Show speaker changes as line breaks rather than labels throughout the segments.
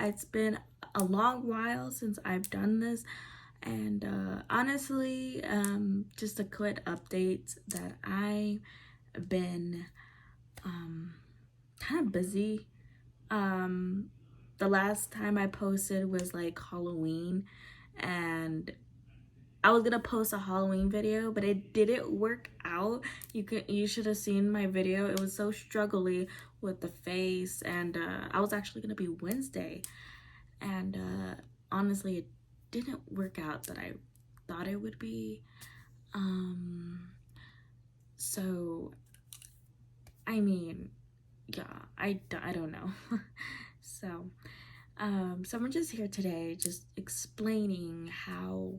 It's been a long while since I've done this, and honestly, just a quick update that I've been kind of busy. The last time I posted was like Halloween, and I was gonna post a Halloween video, but it didn't work out. You should have seen my video. It was so struggly with the face, and I was actually gonna be Wednesday, and honestly, it didn't work out that I thought it would be. So I mean, yeah, I don't know. so so I'm just here today, just explaining how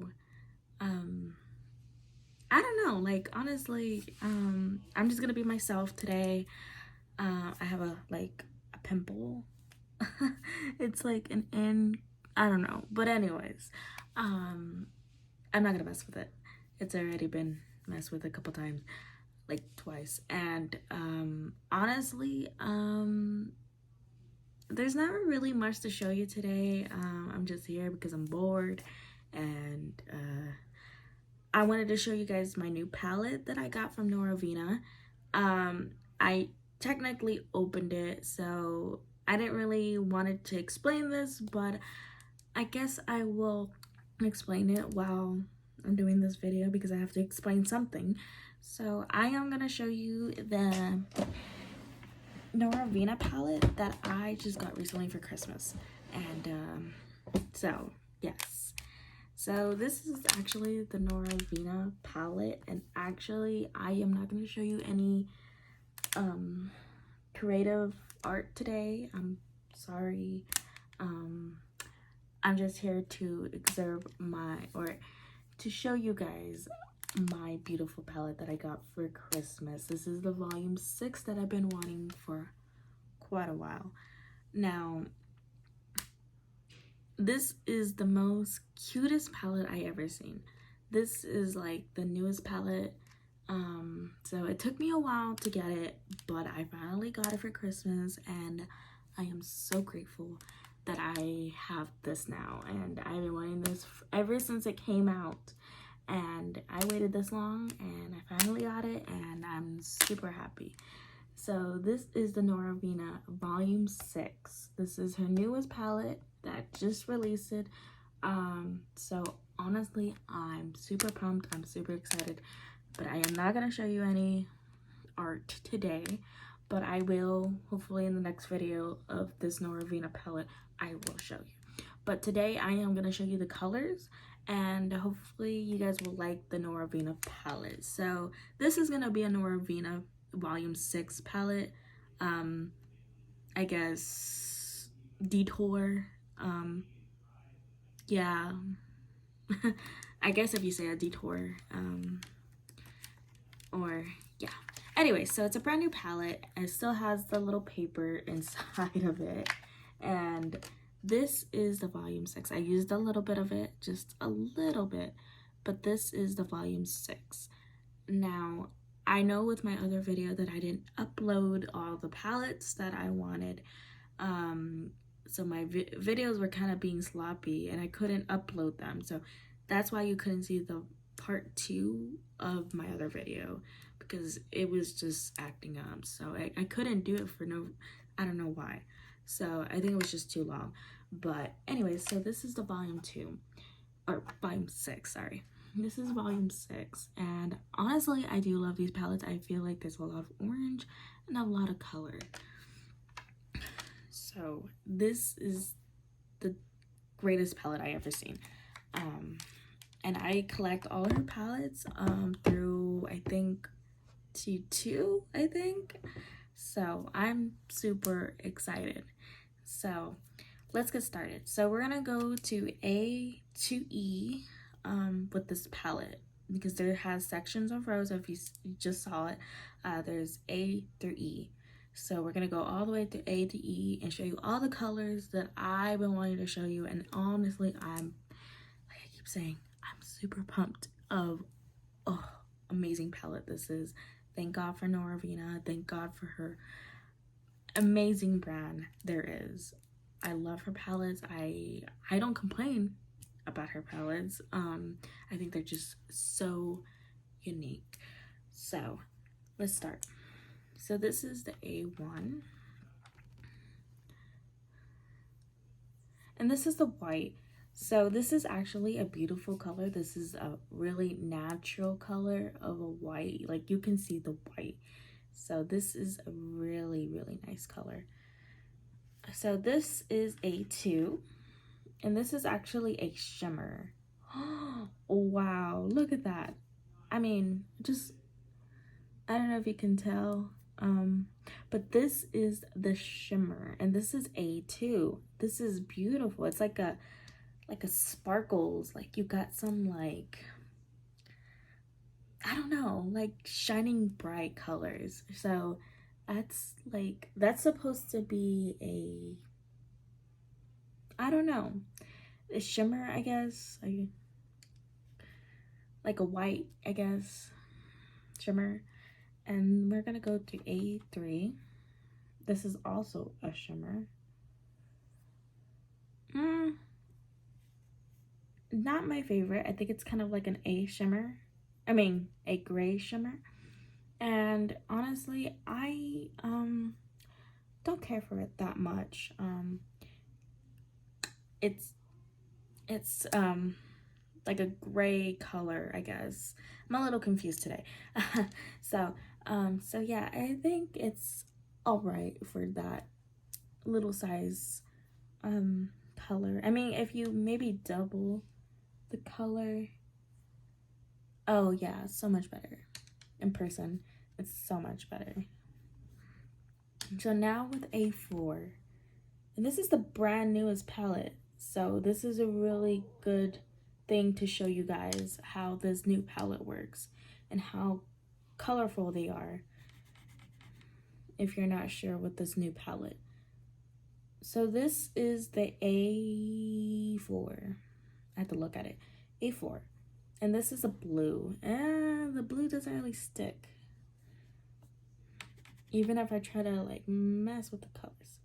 I don't know, like honestly, I'm just gonna be myself today. I have a pimple. It's like I don't know, but anyways, I'm not gonna mess with it. It's already been messed with a couple times, like twice, and honestly, there's not really much to show you today. I'm just here because I'm bored, and I wanted to show you guys my new palette that I got from Norvina. I technically opened it, so I didn't really wanted to explain this, but I guess I will explain it while I'm doing this video because I have to explain something. So I am gonna show you the norvina palette that I just got recently for Christmas, and so yes. So this is actually the norvina palette, and actually I am not going to show you any creative art today. I'm sorry. I'm just here to to show you guys my beautiful palette that I got for Christmas. This is the volume 6 that I've been wanting for quite a while. Now, this is the most cutest palette I ever seen. This is like the newest palette. So it took me a while to get it, but I finally got it for Christmas, and I am so grateful that I have this now. And I've been wanting this ever since it came out, and I waited this long, and I finally got it, and I'm super happy. So this is the Norvina Volume 6. This is her newest palette that just released it. So honestly, I'm super pumped. I'm super excited. But I am not going to show you any art today. But I will, hopefully in the next video of this Norvina palette, I will show you. But today I am going to show you the colors, and hopefully you guys will like the Norvina palette. So this is going to be a Norvina Volume 6 palette. I guess Detour. Yeah. I guess if you say a detour. Or yeah. Anyway, so it's a brand new palette. It still has the little paper inside of it. And this is the volume 6. I used a little bit of it, just a little bit. But this is the volume 6. Now, I know with my other video that I didn't upload all the palettes that I wanted. So my videos were kind of being sloppy, and I couldn't upload them. So that's why you couldn't see the part 2 of my other video, because it was just acting up. So I couldn't do it for I don't know why. So I think it was just too long. But anyway, so this is the volume 2, or volume 6, sorry. This is volume 6, and honestly, I do love these palettes. I feel like there's a lot of orange and a lot of color. So this is the greatest palette I ever seen. And I collect all her palettes through, I think, T2, I think. So I'm super excited. So let's get started. So we're gonna go to A to E with this palette, because there has sections of rows. If you just saw it, there's A through E. So we're gonna go all the way through A to E and show you all the colors that I've been wanting to show you. And honestly, I'm, like I keep saying, I'm super pumped of amazing palette this is. Thank God for Norvina. Thank God for her amazing brand there is. I love her palettes. I don't complain about her palettes. I think they're just so unique. So let's start. So this is the A1. And this is the white. So this is actually a beautiful color. This is a really natural color of a white. Like you can see the white. So this is a really, really nice color. So this is A2. And this is actually a shimmer. Wow, look at that. I mean, just, I don't know if you can tell. But this is the shimmer. And this is A2. This is beautiful. It's like a sparkles, like you got some, like, I don't know, like shining bright colors. So that's like, that's supposed to be a, I don't know, a shimmer, I guess, like a white, I guess, shimmer. And we're gonna go to A3. This is also a shimmer. Not my favorite. I think it's kind of like an A shimmer. I mean, a gray shimmer. And honestly, I don't care for it that much. It's like a gray color, I guess. I'm a little confused today. So yeah, I think it's all right for that little size color. I mean, if you maybe double the color, oh yeah, so much better. In person, it's so much better. So now with A4, and this is the brand newest palette, so this is a really good thing to show you guys how this new palette works and how colorful they are if you're not sure with this new palette. So this is the A4. I have to look at it. A4. And this is a blue. And the blue doesn't really stick, even if I try to like mess with the colors.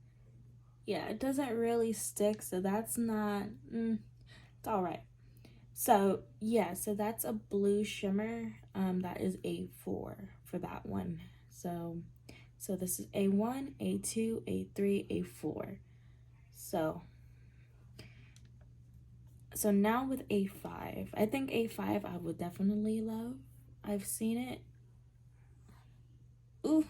Yeah, it doesn't really stick, so that's not, it's all right. So yeah, so that's a blue shimmer. That is A4 for that one. So this is A1, A2, A3, A4. So now with A5, I think A5 I would definitely love. I've seen it. Ooh,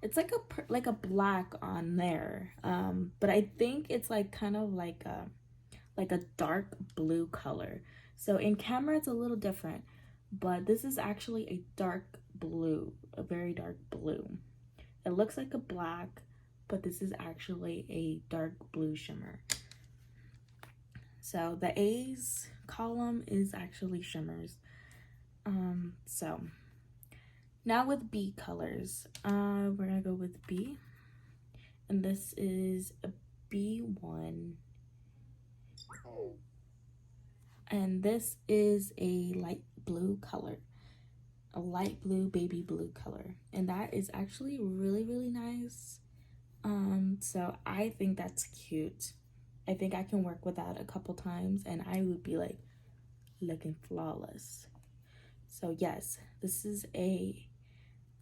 it's like a black on there. But I think it's like kind of like a dark blue color. So in camera it's a little different, but this is actually a dark blue, a very dark blue. It looks like a black, but this is actually a dark blue shimmer. So the A's column is actually shimmers. So now with B colors, we're gonna go with B, and this is a B1, and this is a light blue color, a light blue baby blue color, and that is actually really, really nice. So I think that's cute. I think I can work with that a couple times and I would be like looking flawless. So yes, this is a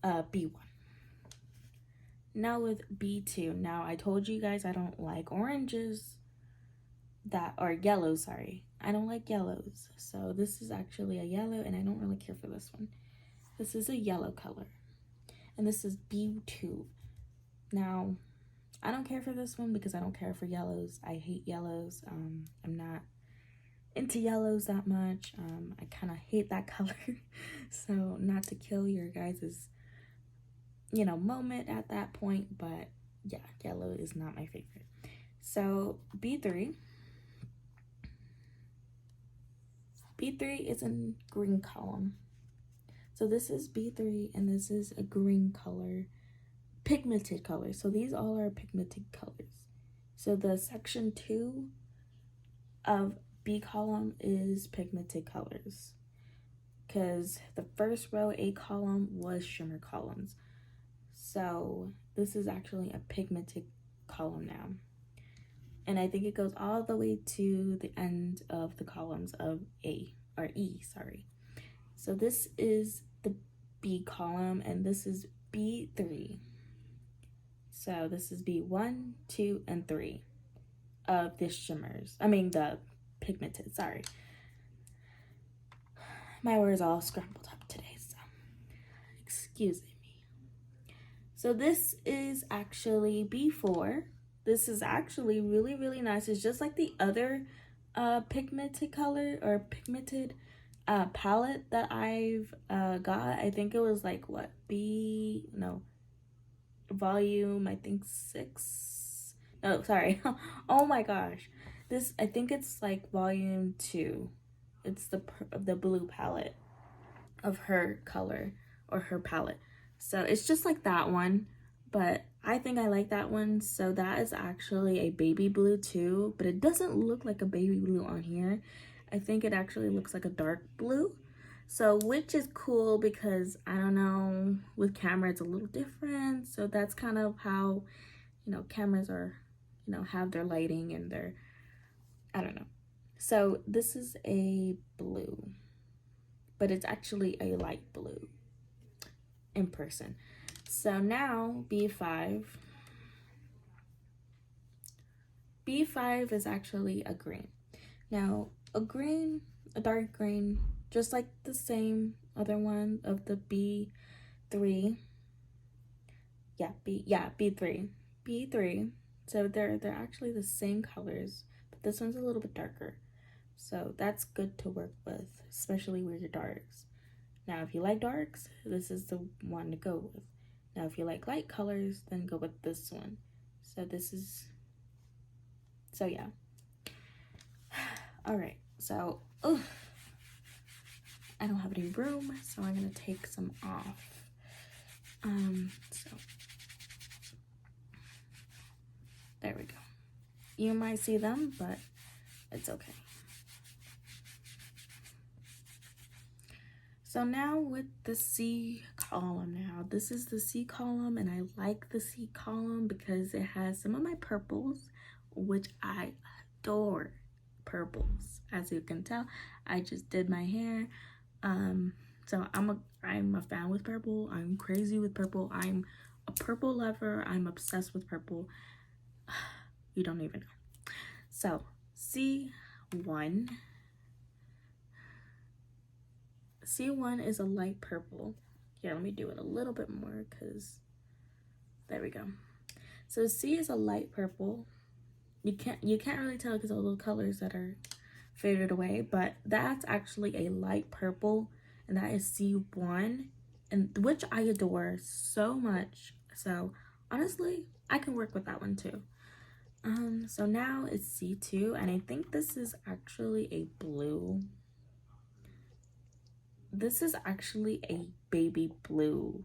B1. Now with B2. Now I told you guys I don't like oranges or yellows, sorry. I don't like yellows. So this is actually a yellow and I don't really care for this one. This is a yellow color. And this is B2. Now, I don't care for this one because I don't care for yellows. I hate yellows. I'm not into yellows that much. I kind of hate that color. So not to kill your guys's, moment at that point, but yeah, yellow is not my favorite. So B3. B3 is in green column. So this is B3 and this is a green color, pigmented color. So these all are pigmented colors. So the section 2 of B column is pigmented colors, because the first row, A column, was shimmer columns. So this is actually a pigmented column now. and I think it goes all the way to the end of the columns of A, or E, sorry. So this is the B column, and this is B3. So this is B1, 2, and 3 of the shimmers. I mean the pigmented, sorry. My words all scrambled up today, so excuse me. So this is actually B4. This is actually really, really nice. It's just like the other pigmented color or pigmented palette that I've got. I think it was like what, volume, I think 6. No, sorry. Oh my gosh. This, I think it's like volume 2. It's the blue palette of her color or her palette. So it's just like that one, but I think I like that one. So that is actually a baby blue too, but it doesn't look like a baby blue on here. I think it actually looks like a dark blue. So which is cool because I don't know, with camera it's a little different. So that's kind of how, cameras are, have their lighting and their, I don't know. So this is a blue, but it's actually a light blue in person. So now B5 is actually a green. Now a dark green, just like the same other one of the B3. B3. So they're actually the same colors, but this one's a little bit darker. So that's good to work with, especially with your darks. Now, if you like darks, this is the one to go with. Now, if you like light colors, then go with this one. So yeah. All right, so, I don't have any room, so I'm gonna take some off. So, there we go. You might see them, but it's okay. So now with the C column now, this is the C column, and I like the C column because it has some of my purples, which I adore purples. As you can tell, I just did my hair. So I'm a fan with purple. I'm crazy with purple. I'm a purple lover. I'm obsessed with purple. You don't even know. So C1 is a light purple. Here, let me do it a little bit more because there we go. So C is a light purple. You can't really tell because all the colors that are faded away, but that's actually a light purple, and that is C1, and which I adore so much. So honestly, I can work with that one too. So now it's C2, and I think this is actually a blue. This is actually a baby blue,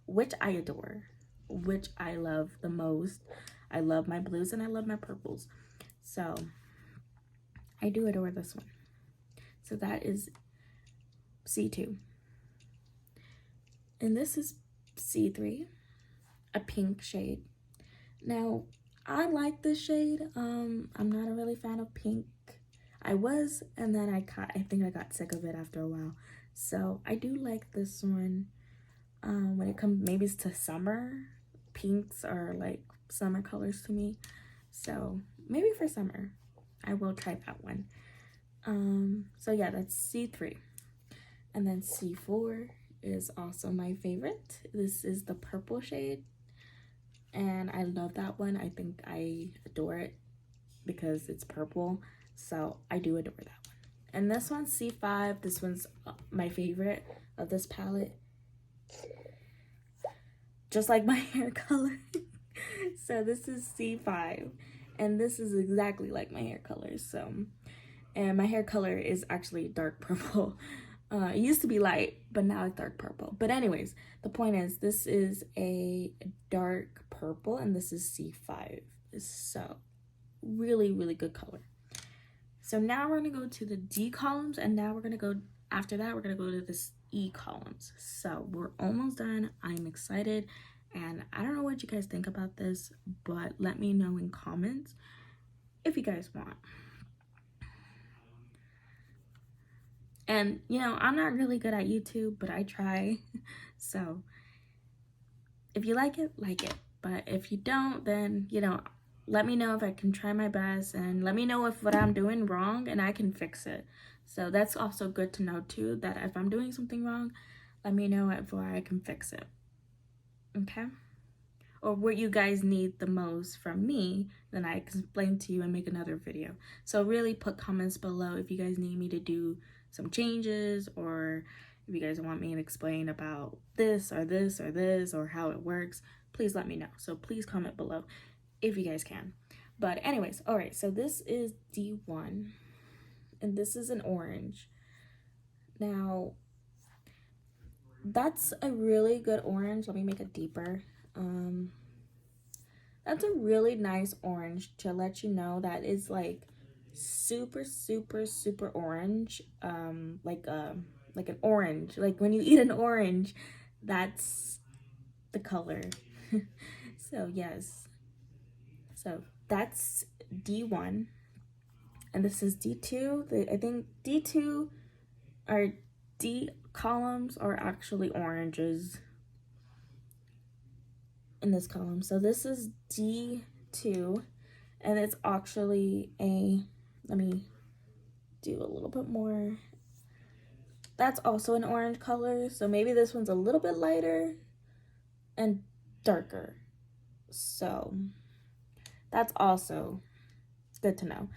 which I adore, which I love the most. I love my blues and I love my purples. So I do adore this one. So that is C2. And this is C3, a pink shade. Now, I like this shade. I'm not a really fan of pink. I was, and then I think I got sick of it after a while. So I do like this one. When it comes maybe to summer, pinks are like summer colors to me. So maybe for summer, I will try that one. So yeah, that's C3. And then C4 is also my favorite. This is the purple shade. And I love that one. I think I adore it because it's purple. So I do adore that one. And this one's C5. This one's my favorite of this palette. Just like my hair color. So this is C5. And this is exactly like my hair color. So, and my hair color is actually dark purple. It used to be light, but now it's dark purple. But anyways, the point is this is a dark purple and this is C5. So really, really good color. So now we're gonna go to the D columns, and now we're gonna go, after that, we're gonna go to the E columns. So we're almost done. I'm excited And I don't know what you guys think about this, but let me know in comments if you guys want. And you know, I'm not really good at YouTube, but I try. So if you like it, like it. But if you don't, then, you know, let me know if I can try my best, and let me know if what I'm doing wrong and I can fix it. So that's also good to know too, that if I'm doing something wrong, let me know before I can fix it. Okay? Or what you guys need the most from me, then I explain to you and make another video. So really put comments below if you guys need me to do some changes, or if you guys want me to explain about this or this or this or how it works. Please let me know. So please comment below if you guys can. But anyways, all right, so this is D1 and this is an orange. Now that's a really good orange. Let me make it deeper. That's a really nice orange to let you know that it's like super orange. Like an orange. Like when you eat an orange, that's the color. So yes. So that's D1. And this is D2. I think D2 or D columns are actually oranges in this column. So this is D2, and it's actually let me do a little bit more. That's also an orange color, so maybe this one's a little bit lighter and darker. So that's also good to know.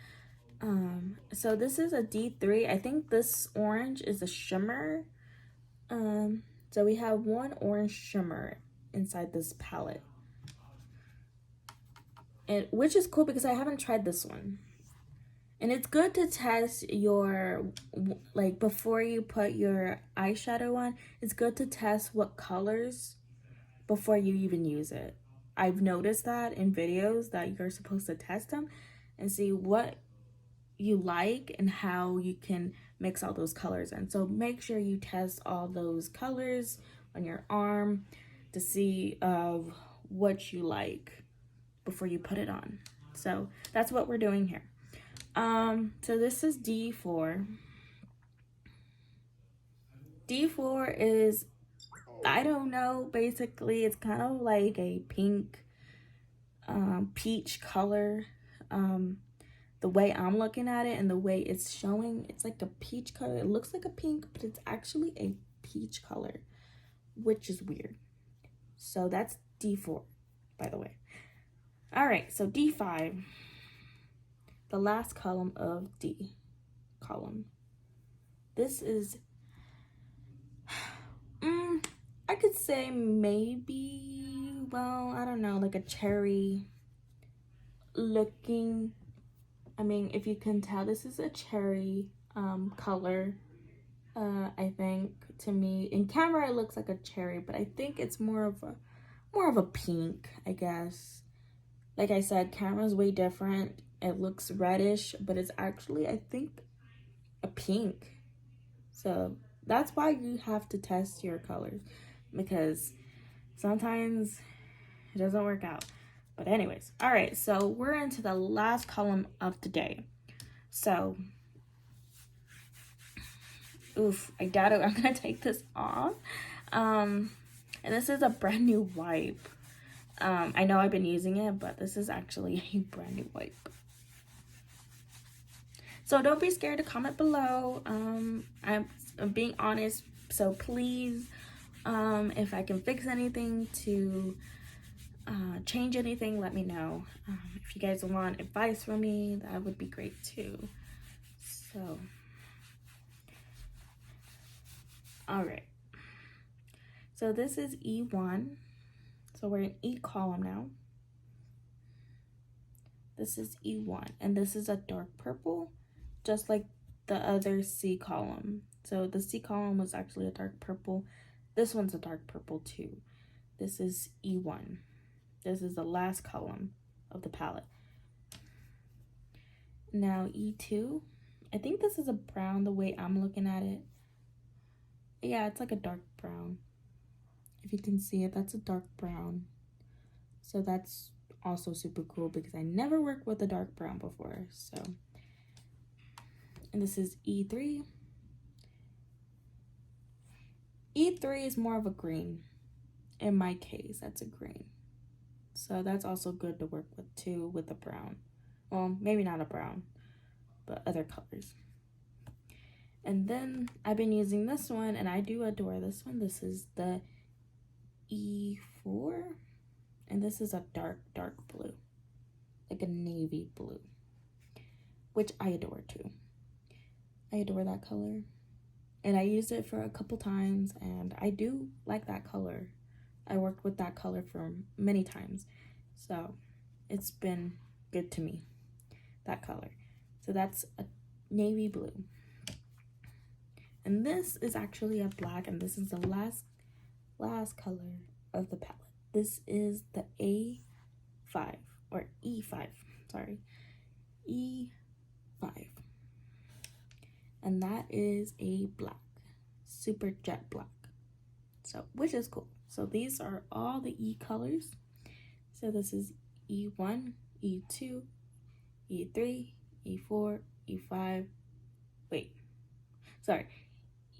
So this is a D3. I think this orange is a shimmer. So we have one orange shimmer inside this palette, and which is cool because I haven't tried this one. And it's good to test your, like before you put your eyeshadow on, it's good to test what colors before you even use it. I've noticed that in videos that you're supposed to test them and see what you like and how you can mix all those colors in. So make sure you test all those colors on your arm to see what you like before you put it on. So that's what we're doing here. So this is D4. D4 is, I don't know, basically it's kind of like a pink, peach color. The way I'm looking at it and the way it's showing, it's like a peach color. It looks like a pink, but it's actually a peach color, which is weird. So that's D4, by the way. All right, so D5, the last column of D column. This is, I could say maybe, well, I don't know, like a cherry looking. I mean, if you can tell, this is a cherry color. I think to me in camera it looks like a cherry, but I think it's more of a pink, I guess. Like I said, camera's way different. It looks reddish, but it's actually, I think, a pink. So that's why you have to test your colors, because sometimes it doesn't work out. But anyways, all right, so we're into the last column of the day. So, I doubt it. I'm gonna take this off. And this is a brand new wipe. I know I've been using it, but this is actually a brand new wipe. So don't be scared to comment below. I'm being honest, so please, if I can fix anything to change anything, let me know. If you guys want advice from me, that would be great too. So, all right. So this is E1. So we're in E column now. This is E1, and this is a dark purple, just like the other C column. So the C column was actually a dark purple. This one's a dark purple too. This is E1. This is the last column of the palette. Now E2, I think this is a brown the way I'm looking at it. Yeah, it's like a dark brown, if you can see it, that's a dark brown. So that's also super cool because I never worked with a dark brown before. So, and this is E3. E3 is more of a green. In my case, that's a green. So that's also good to work with too, with a brown. Well, maybe not a brown, but other colors. And then I've been using this one, and I do adore this one. This is the E4, and this is a dark blue, like a navy blue, which I adore too. I adore that color, and I used it for a couple times, and I do like that color. I worked with that color for many times, so it's been good to me, that color. So that's a navy blue. And this is actually a black, and this is the last color of the palette. This is the A5, or E5, sorry, E5. And that is a black, super jet black. So, which is cool. So these are all the E colors. So this is E1, E2, E3, E4, E5, wait, sorry,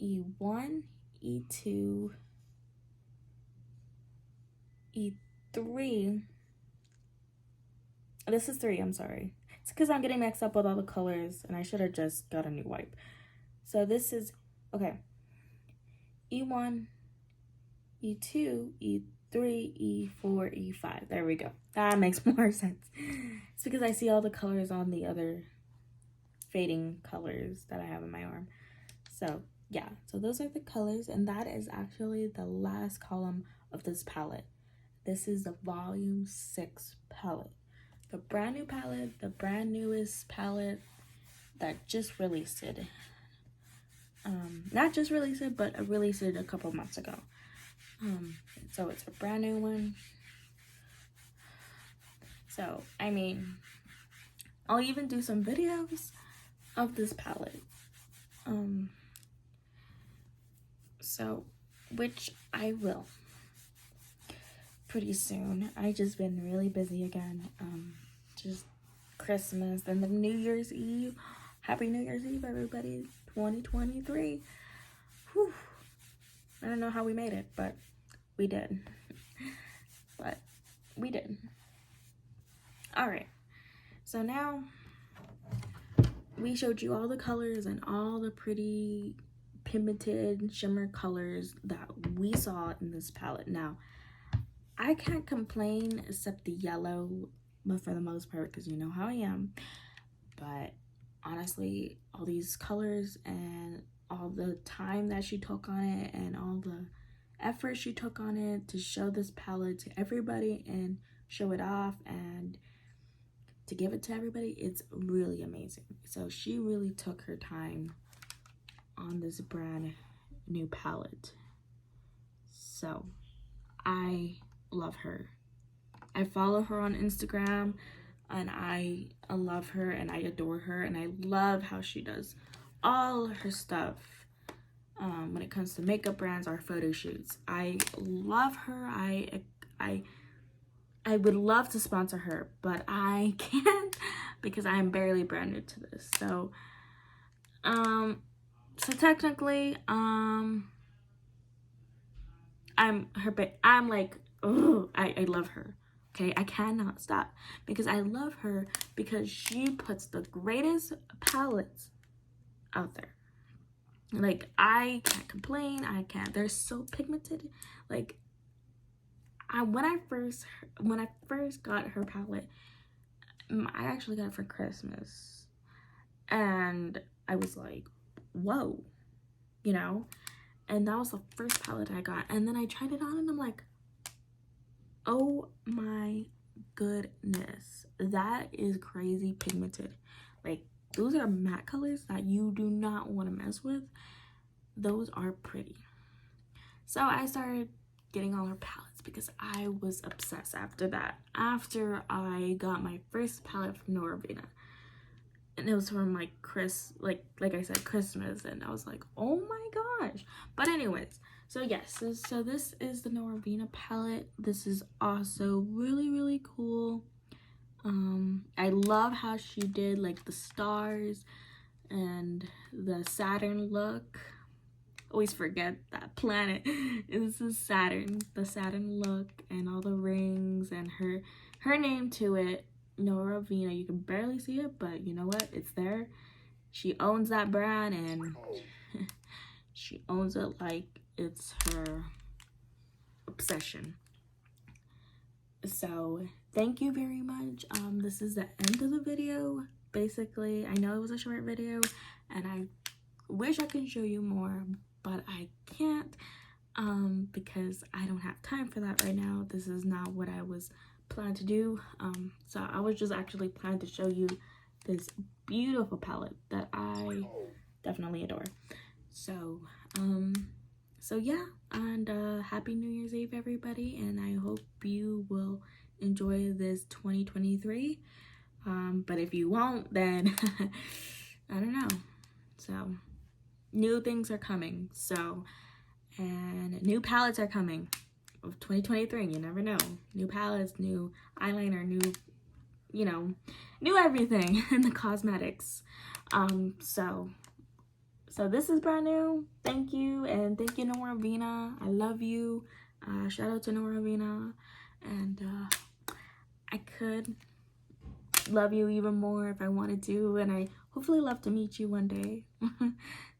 E1, E2, E3, this is 3, I'm sorry. It's because I'm getting mixed up with all the colors, and I should have just got a new wipe. So this is, okay, E1, E2, E3, E4, E5. There we go. That makes more sense. It's because I see all the colors on the other fading colors that I have in my arm. So yeah, so those are the colors, and that is actually the last column of this palette. This is the volume 6 palette. The brand new palette, the brand newest palette that just released it. Not just released it, but released it a couple months ago. So it's a brand new one. So, I mean, I'll even do some videos of this palette. So, which I will pretty soon. I just been really busy again. Just Christmas and then New Year's Eve. Happy New Year's Eve, everybody. 2023. Whew. I don't know how we made it, but we did. But we did. Alright. So now we showed you all the colors and all the pretty pigmented shimmer colors that we saw in this palette. Now, I can't complain except the yellow, but for the most part, because you know how I am. But honestly, all these colors and all the time that she took on it and all the effort she took on it to show this palette to everybody and show it off and to give it to everybody, it's really amazing. So she really took her time on this brand new palette. So I love her. I follow her on Instagram, and I love her and I adore her, and I love how she does all her stuff when it comes to makeup brands or photo shoots. I love her. I would love to sponsor her, but I can't because I am barely brand new to this. So so technically I'm like, oh, I love her. Okay, I cannot stop because I love her because she puts the greatest palettes out there. Like, I can't complain. They're so pigmented. Like, when I first got her palette, I actually got it for Christmas, and I was like, whoa, you know. And that was the first palette I got, and then I tried it on, and I'm like, oh my goodness, that is crazy pigmented. Like, those are matte colors that you do not want to mess with. Those are pretty. So I started getting all her palettes because I was obsessed after that. After I got my first palette from Norvina, and it was from like I said, Christmas, and I was like, oh my gosh. But anyways, So yes, so this is the Norvina palette. This is also really cool. I love how she did like the stars and the Saturn look. Always forget that planet. This is Saturn, the Saturn look, and all the rings and her name to it, Norvina. You can barely see it, but you know what? It's there. She owns that brand, and she owns it like it's her obsession. So thank you very much. This is the end of the video. Basically, I know it was a short video, and I wish I could show you more, but I can't because I don't have time for that right now. This is not what I was planned to do. So I was just actually planning to show you this beautiful palette that I definitely adore. So so yeah, and happy New Year's Eve everybody, and I hope you will enjoy this 2023. But if you won't, then I don't know. So new things are coming, so, and new palettes are coming of 2023. You never know. New palettes, new eyeliner, new, you know, new everything in the cosmetics. So this is brand new. Thank you, and thank you, Norvina. I love you. Shout out to Norvina, and I could love you even more if I wanted to, and I hopefully love to meet you one day.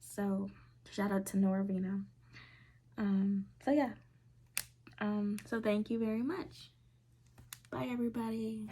So shout out to Norvina. So yeah. So thank you very much. Bye everybody.